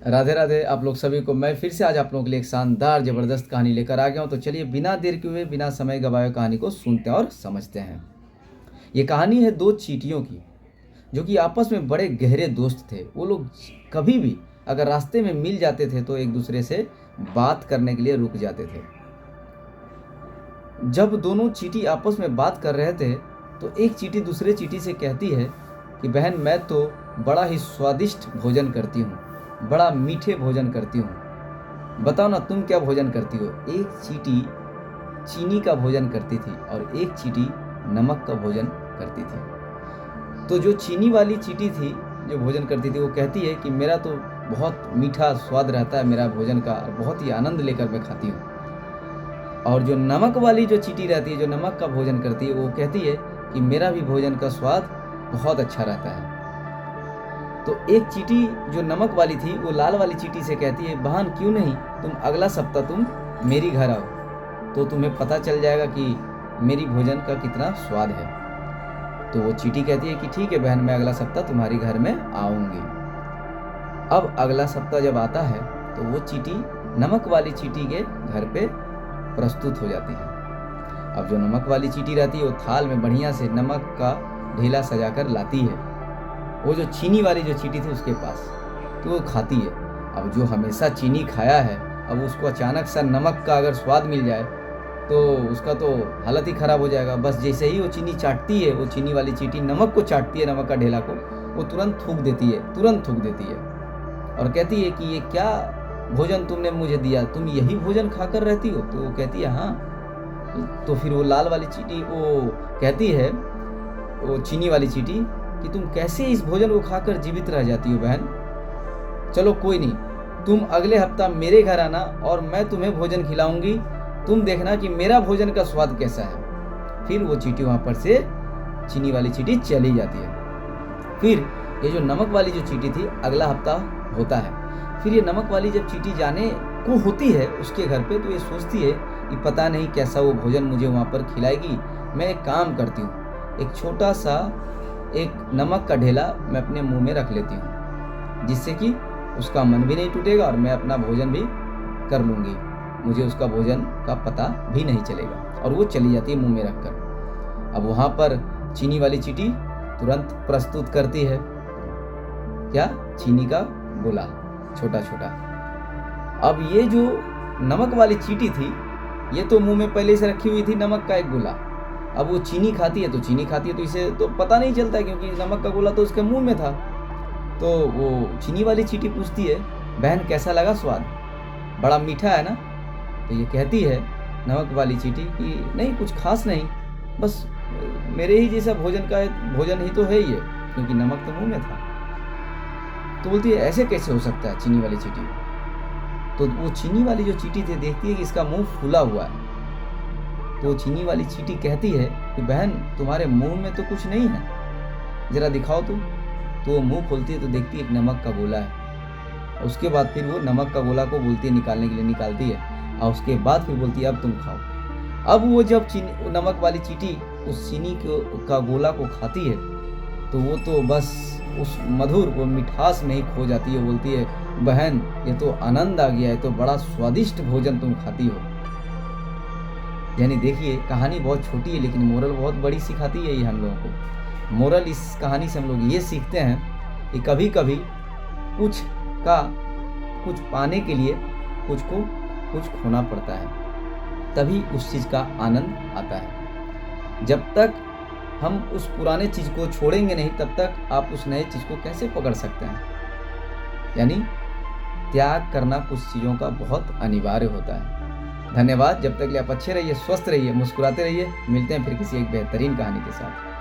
राधे राधे आप लोग सभी को। मैं फिर से आज आप लोगों के लिए एक शानदार ज़बरदस्त कहानी लेकर आ गया हूँ। तो चलिए बिना देर किए हुए बिना समय गवाए कहानी को सुनते हैं और समझते हैं। ये कहानी है दो चींटियों की, जो कि आपस में बड़े गहरे दोस्त थे। वो लोग कभी भी अगर रास्ते में मिल जाते थे तो एक दूसरे से बात करने के लिए रुक जाते थे। जब दोनों चींटी आपस में बात कर रहे थे तो एक चींटी दूसरे चींटी से कहती है कि बहन, मैं तो बड़ा ही स्वादिष्ट भोजन करती हूँ, बड़ा मीठे भोजन करती हूँ। बताओ ना, तुम क्या भोजन करती हो? एक चींटी चीनी का भोजन करती थी और एक चींटी नमक का भोजन करती थी। तो जो चीनी वाली चींटी थी, जो भोजन करती थी, वो कहती है कि मेरा तो बहुत मीठा स्वाद रहता है मेरा भोजन का, बहुत ही आनंद लेकर मैं खाती हूँ। और जो नमक वाली जो चींटी रहती है, जो नमक का भोजन करती है, वो कहती है कि मेरा भी भोजन का स्वाद बहुत अच्छा रहता है। तो एक चींटी जो नमक वाली थी, वो लाल वाली चींटी से कहती है, बहन क्यों नहीं तुम अगला सप्ताह तुम मेरी घर आओ, तो तुम्हें पता चल जाएगा कि मेरी भोजन का कितना स्वाद है। तो वो चींटी कहती है कि ठीक है बहन, मैं अगला सप्ताह तुम्हारी घर में आऊँगी। अब अगला सप्ताह जब आता है तो वो चींटी नमक वाली चींटी के घर पे प्रस्तुत हो जाती है। अब जो नमक वाली चींटी रहती है, वो थाल में बढ़िया से नमक का ढेला सजाकर लाती है वो जो चीनी वाली जो चींटी थी उसके पास, तो वो खाती है। अब जो हमेशा चीनी खाया है, अब उसको अचानक सा नमक का अगर स्वाद मिल जाए तो उसका तो हालत ही ख़राब हो जाएगा। बस जैसे ही वो चीनी चाटती है, वो चीनी वाली चींटी नमक को चाटती है, नमक का ढेला को, वो तुरंत थूक देती है और कहती है कि ये क्या भोजन तुमने मुझे दिया, तुम यही भोजन खाकर रहती हो? तो वो कहती है हाँ। तो फिर वो लाल वाली चींटी वो कहती है, वो चीनी वाली चींटी, कि तुम कैसे इस भोजन को खाकर जीवित रह जाती हो बहन? चलो कोई नहीं, तुम अगले हफ्ता मेरे घर आना और मैं तुम्हें भोजन खिलाऊंगी, तुम देखना कि मेरा भोजन का स्वाद कैसा है। फिर वो चींटी वहाँ पर से चीनी वाली चींटी चली जाती है। फिर ये जो नमक वाली जो चींटी थी, अगला हफ्ता होता है। फिर ये नमक वाली जब चींटी जाने को होती है उसके घर पे, तो ये सोचती है कि पता नहीं कैसा वो भोजन मुझे वहाँ पर खिलाएगी। मैं एक काम करती हूँ, एक छोटा सा एक नमक का ढेला मैं अपने मुंह में रख लेती हूँ, जिससे कि उसका मन भी नहीं टूटेगा और मैं अपना भोजन भी कर लूँगी, मुझे उसका भोजन का पता भी नहीं चलेगा। और वो चली जाती है मुंह में रखकर। अब वहाँ पर चीनी वाली चींटी तुरंत प्रस्तुत करती है क्या? चीनी का गोला, छोटा छोटा। अब ये जो नमक वाली चींटी थी, ये तो मुंह में पहले से रखी हुई थी नमक का एक गोला। अब वो चीनी खाती है तो इसे तो पता नहीं चलता, क्योंकि नमक का गोला तो उसके मुंह में था। तो वो चीनी वाली चींटी पूछती है, बहन कैसा लगा स्वाद, बड़ा मीठा है ना? तो ये कहती है नमक वाली चींटी कि नहीं, कुछ खास नहीं, बस मेरे ही जैसा भोजन ही तो है ये, क्योंकि नमक तो मुंह में था। तो बोलती है ऐसे कैसे हो सकता है चीनी वाली चींटी? तो वो चीनी वाली जो चींटी थी देखती है कि इसका मुंह फूला हुआ है। तो चीनी वाली चींटी कहती है कि बहन तुम्हारे मुंह में तो कुछ नहीं है, जरा दिखाओ तुम। तो वो मुंह खोलती है तो देखती है एक नमक का गोला है। उसके बाद फिर वो नमक का गोला को बोलती है निकालने के लिए, निकालती है और उसके बाद फिर बोलती है अब तुम खाओ। अब वो जब नमक वाली चींटी उस चीनी का गोला को खाती है तो वो तो बस उस मधुर वो मिठास में ही खो जाती है। बोलती है बहन ये तो आनंद आ गया है, तो बड़ा स्वादिष्ट भोजन तुम खाती हो। यानी देखिए, कहानी बहुत छोटी है लेकिन मोरल बहुत बड़ी सिखाती है ये हम लोगों को। मोरल इस कहानी से हम लोग ये सीखते हैं कि कभी कभी कुछ पाने के लिए कुछ खोना पड़ता है, तभी उस चीज़ का आनंद आता है। जब तक हम उस पुराने चीज़ को छोड़ेंगे नहीं, तब तक आप उस नए चीज़ को कैसे पकड़ सकते हैं? यानी त्याग करना कुछ चीज़ों का बहुत अनिवार्य होता है। धन्यवाद। जब तक के लिए आप अच्छे रहिए, स्वस्थ रहिए, मुस्कुराते रहिए। मिलते हैं फिर किसी एक बेहतरीन कहानी के साथ।